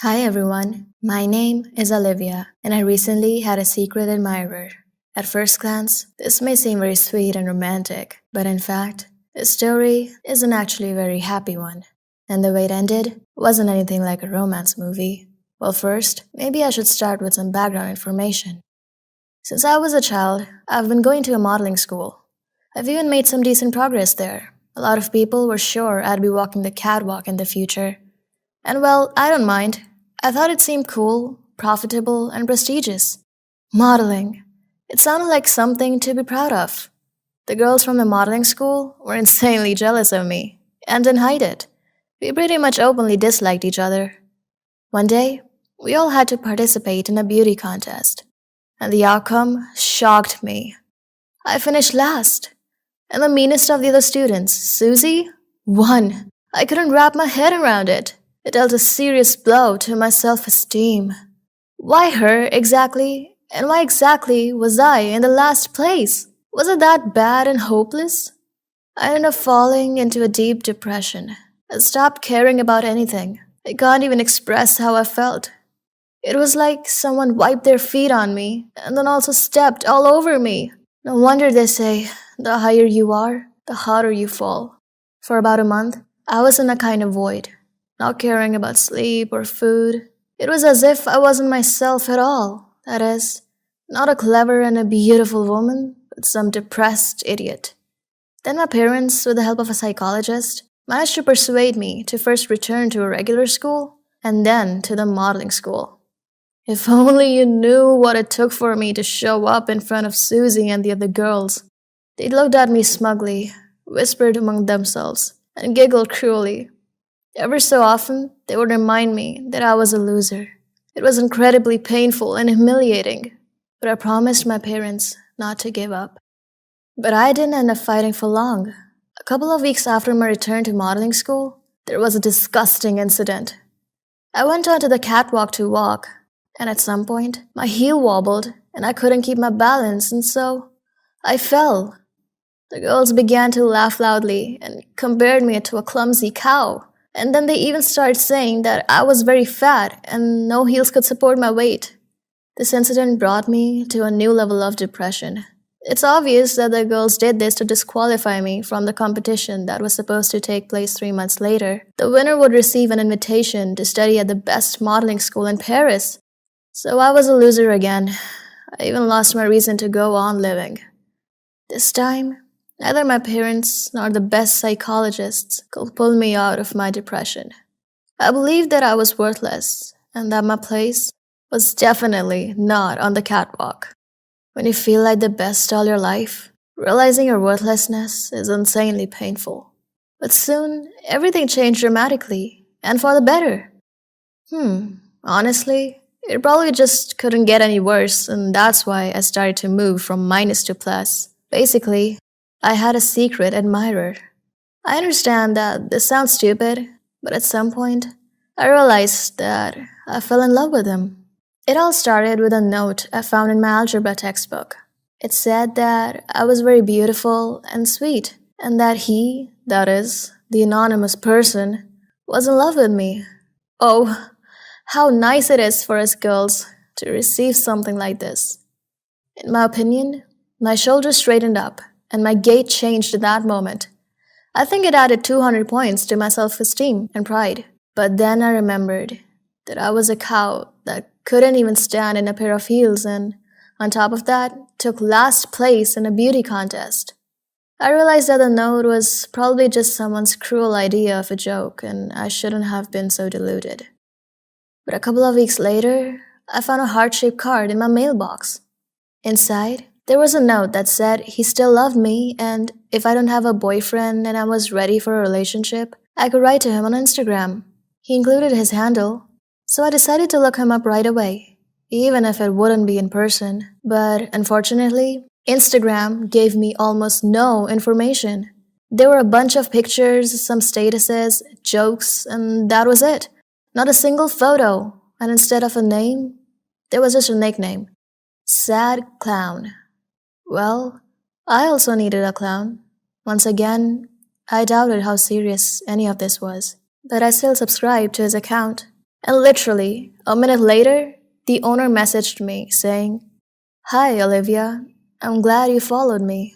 Hi everyone, my name is Olivia, and I recently had a secret admirer. At first glance, this may seem very sweet and romantic, but in fact, the story isn't actually a very happy one. And the way it ended wasn't anything like a romance movie. Well, first, maybe I should start with some background information. Since I was a child, I've been going to a modeling school. I've even made some decent progress there. A lot of people were sure I'd be walking the catwalk in the future. And well, I don't mind. I thought it seemed cool, profitable, and prestigious. Modeling. It sounded like something to be proud of. The girls from the modeling school were insanely jealous of me, and didn't hide it. We pretty much openly disliked each other. One day, we all had to participate in a beauty contest, and the outcome shocked me. I finished last, and the meanest of the other students, Susie, won. I couldn't wrap my head around it. It dealt a serious blow to my self-esteem. Why her exactly? And why exactly was I in the last place? Was it that bad and hopeless? I ended up falling into a deep depression. I stopped caring about anything. I can't even express how I felt. It was like someone wiped their feet on me and then also stepped all over me. No wonder they say, the higher you are, the harder you fall. For about a month, I was in a kind of void, not caring about sleep or food. It was as if I wasn't myself at all. That is, not a clever and a beautiful woman, but some depressed idiot. Then my parents, with the help of a psychologist, managed to persuade me to first return to a regular school and then to the modeling school. If only you knew what it took for me to show up in front of Susie and the other girls. They looked at me smugly, whispered among themselves, and giggled cruelly. Ever so often, they would remind me that I was a loser. It was incredibly painful and humiliating, but I promised my parents not to give up. But I didn't end up fighting for long. A couple of weeks after my return to modeling school, there was a disgusting incident. I went onto the catwalk to walk, and at some point, my heel wobbled and I couldn't keep my balance, and so I fell. The girls began to laugh loudly and compared me to a clumsy cow. And then they even started saying that I was very fat and no heels could support my weight. This incident brought me to a new level of depression. It's obvious that the girls did this to disqualify me from the competition that was supposed to take place 3 months later. The winner would receive an invitation to study at the best modeling school in Paris. So I was a loser again. I even lost my reason to go on living. This time, neither my parents nor the best psychologists could pull me out of my depression. I believed that I was worthless and that my place was definitely not on the catwalk. When you feel like the best all your life, realizing your worthlessness is insanely painful. But soon, everything changed dramatically, and for the better. Honestly, it probably just couldn't get any worse, and that's why I started to move from minus to plus. Basically, I had a secret admirer. I understand that this sounds stupid, but at some point, I realized that I fell in love with him. It all started with a note I found in my algebra textbook. It said that I was very beautiful and sweet, and that he, that is, the anonymous person, was in love with me. Oh, how nice it is for us girls to receive something like this. In my opinion, my shoulders straightened up, and my gait changed at that moment. I think it added 200 points to my self-esteem and pride. But then I remembered that I was a cow that couldn't even stand in a pair of heels and, on top of that, took last place in a beauty contest. I realized that the note was probably just someone's cruel idea of a joke and I shouldn't have been so deluded. But a couple of weeks later, I found a heart-shaped card in my mailbox. Inside, there was a note that said he still loved me and if I don't have a boyfriend and I was ready for a relationship, I could write to him on Instagram. He included his handle, so I decided to look him up right away, even if it wouldn't be in person. But unfortunately, Instagram gave me almost no information. There were a bunch of pictures, some statuses, jokes, and that was it. Not a single photo, and instead of a name, there was just a nickname. Sad Clown. Well, I also needed a clown. Once again, I doubted how serious any of this was, but I still subscribed to his account. And literally, a minute later, the owner messaged me saying, "Hi, Olivia. I'm glad you followed me."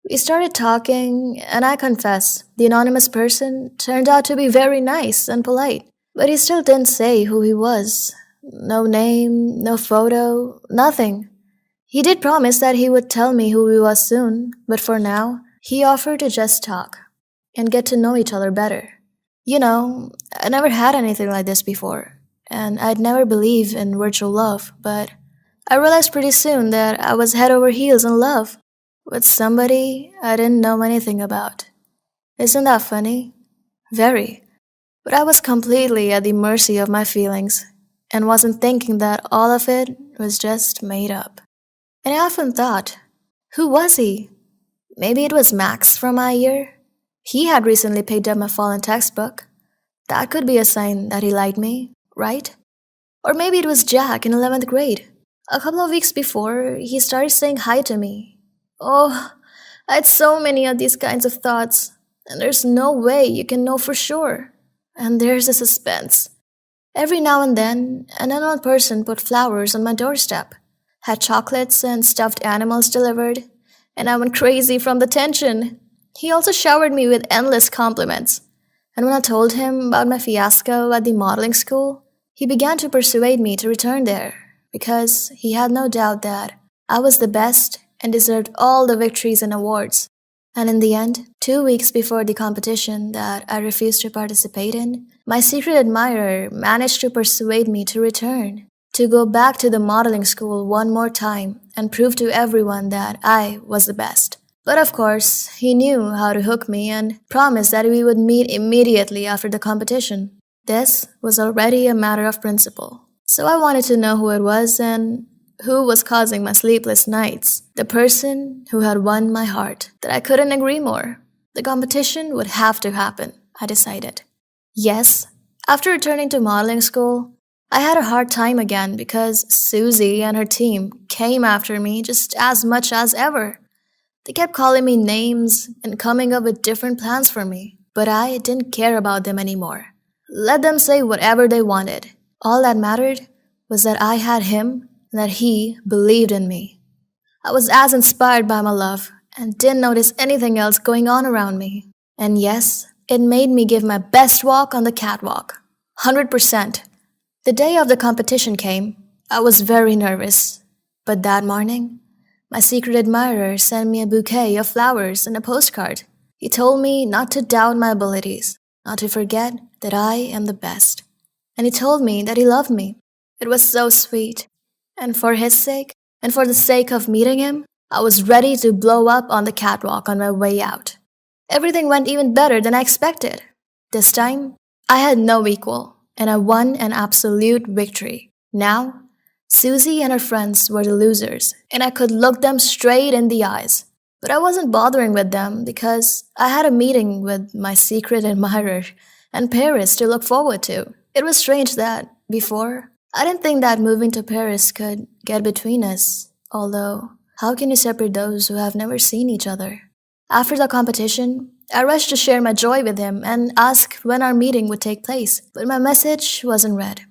We started talking, and I confess, the anonymous person turned out to be very nice and polite. But he still didn't say who he was. No name, no photo, nothing. He did promise that he would tell me who he was soon, but for now, he offered to just talk and get to know each other better. I never had anything like this before, and I'd never believed in virtual love, but I realized pretty soon that I was head over heels in love with somebody I didn't know anything about. Isn't that funny? Very. But I was completely at the mercy of my feelings and wasn't thinking that all of it was just made up. And I often thought, who was he? Maybe it was Max from my year. He had recently picked up my fallen textbook. That could be a sign that he liked me, right? Or maybe it was Jack in 11th grade. A couple of weeks before, he started saying hi to me. Oh, I had so many of these kinds of thoughts, and there's no way you can know for sure. And there's a suspense. Every now and then, an unknown person put flowers on my doorstep, had chocolates and stuffed animals delivered, and I went crazy from the tension. He also showered me with endless compliments. And when I told him about my fiasco at the modeling school, he began to persuade me to return there, because he had no doubt that I was the best and deserved all the victories and awards. And in the end, 2 weeks before the competition that I refused to participate in, my secret admirer managed to persuade me to return, to go back to the modeling school one more time and prove to everyone that I was the best. But of course, he knew how to hook me and promised that we would meet immediately after the competition. This was already a matter of principle. So I wanted to know who it was and who was causing my sleepless nights. The person who had won my heart. That I couldn't agree more. The competition would have to happen, I decided. Yes, after returning to modeling school, I had a hard time again because Susie and her team came after me just as much as ever. They kept calling me names and coming up with different plans for me, but I didn't care about them anymore. Let them say whatever they wanted. All that mattered was that I had him and that he believed in me. I was as inspired by my love and didn't notice anything else going on around me. And yes, it made me give my best walk on the catwalk. 100%. The day of the competition came. I was very nervous. But that morning, my secret admirer sent me a bouquet of flowers and a postcard. He told me not to doubt my abilities, not to forget that I am the best. And he told me that he loved me. It was so sweet. And for his sake, and for the sake of meeting him, I was ready to blow up on the catwalk on my way out. Everything went even better than I expected. This time, I had no equal, and I won an absolute victory. Now, Susie and her friends were the losers, and I could look them straight in the eyes. But I wasn't bothering with them because I had a meeting with my secret admirer and Paris to look forward to. It was strange that, before, I didn't think that moving to Paris could get between us, although, how can you separate those who have never seen each other? After the competition, I rushed to share my joy with him and ask when our meeting would take place, but my message wasn't read.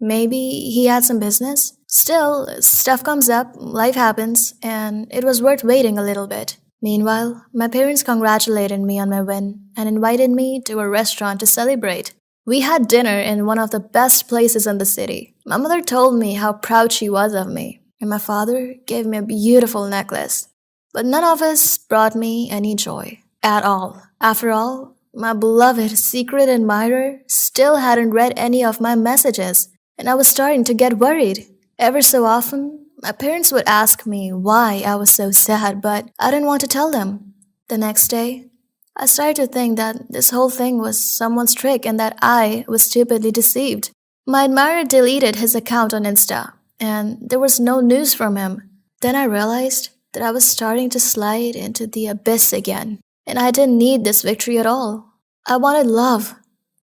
Maybe he had some business? Still, stuff comes up, life happens, and it was worth waiting a little bit. Meanwhile, my parents congratulated me on my win and invited me to a restaurant to celebrate. We had dinner in one of the best places in the city. My mother told me how proud she was of me, and my father gave me a beautiful necklace. But none of us brought me any joy at all. After all, my beloved secret admirer still hadn't read any of my messages, and I was starting to get worried. Ever so often, my parents would ask me why I was so sad, but I didn't want to tell them. The next day, I started to think that this whole thing was someone's trick and that I was stupidly deceived. My admirer deleted his account on Insta, and there was no news from him. Then I realized that I was starting to slide into the abyss again, and I didn't need this victory at all. I wanted love.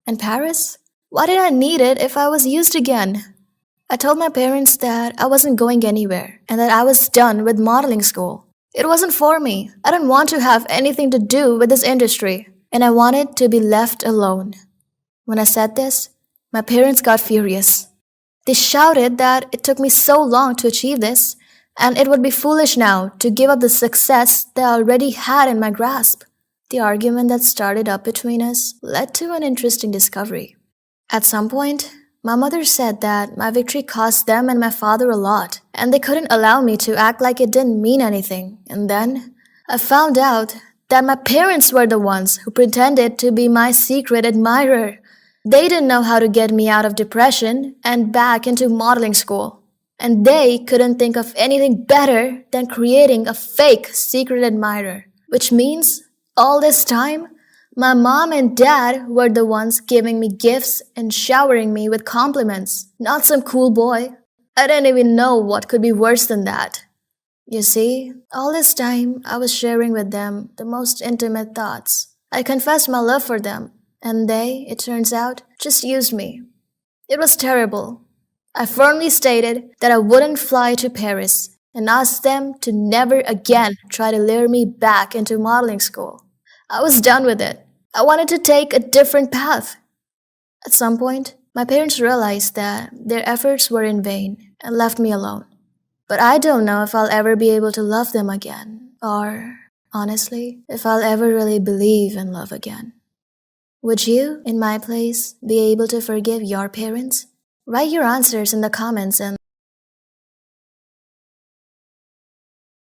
And Paris? Why did I need it if I was used again? I told my parents that I wasn't going anywhere and that I was done with modeling school. It wasn't for me. I didn't want to have anything to do with this industry, and I wanted to be left alone. When I said this, My parents got furious. They shouted that it took me so long to achieve this, and it would be foolish now to give up the success that I already had in my grasp. The argument that started up between us led to an interesting discovery. At some point, my mother said that my victory cost them and my father a lot, and they couldn't allow me to act like it didn't mean anything. And then I found out that my parents were the ones who pretended to be my secret admirer. They didn't know how to get me out of depression and back into modeling school. And they couldn't think of anything better than creating a fake secret admirer. Which means, all this time, my mom and dad were the ones giving me gifts and showering me with compliments, not some cool boy. I didn't even know what could be worse than that. You see, all this time I was sharing with them the most intimate thoughts. I confessed my love for them, and they, it turns out, just used me. It was terrible. I firmly stated that I wouldn't fly to Paris and asked them to never again try to lure me back into modeling school. I was done with it. I wanted to take a different path. At some point, my parents realized that their efforts were in vain and left me alone. But I don't know if I'll ever be able to love them again, or, honestly, if I'll ever really believe in love again. Would you, in my place, be able to forgive your parents? Write your answers in the comments and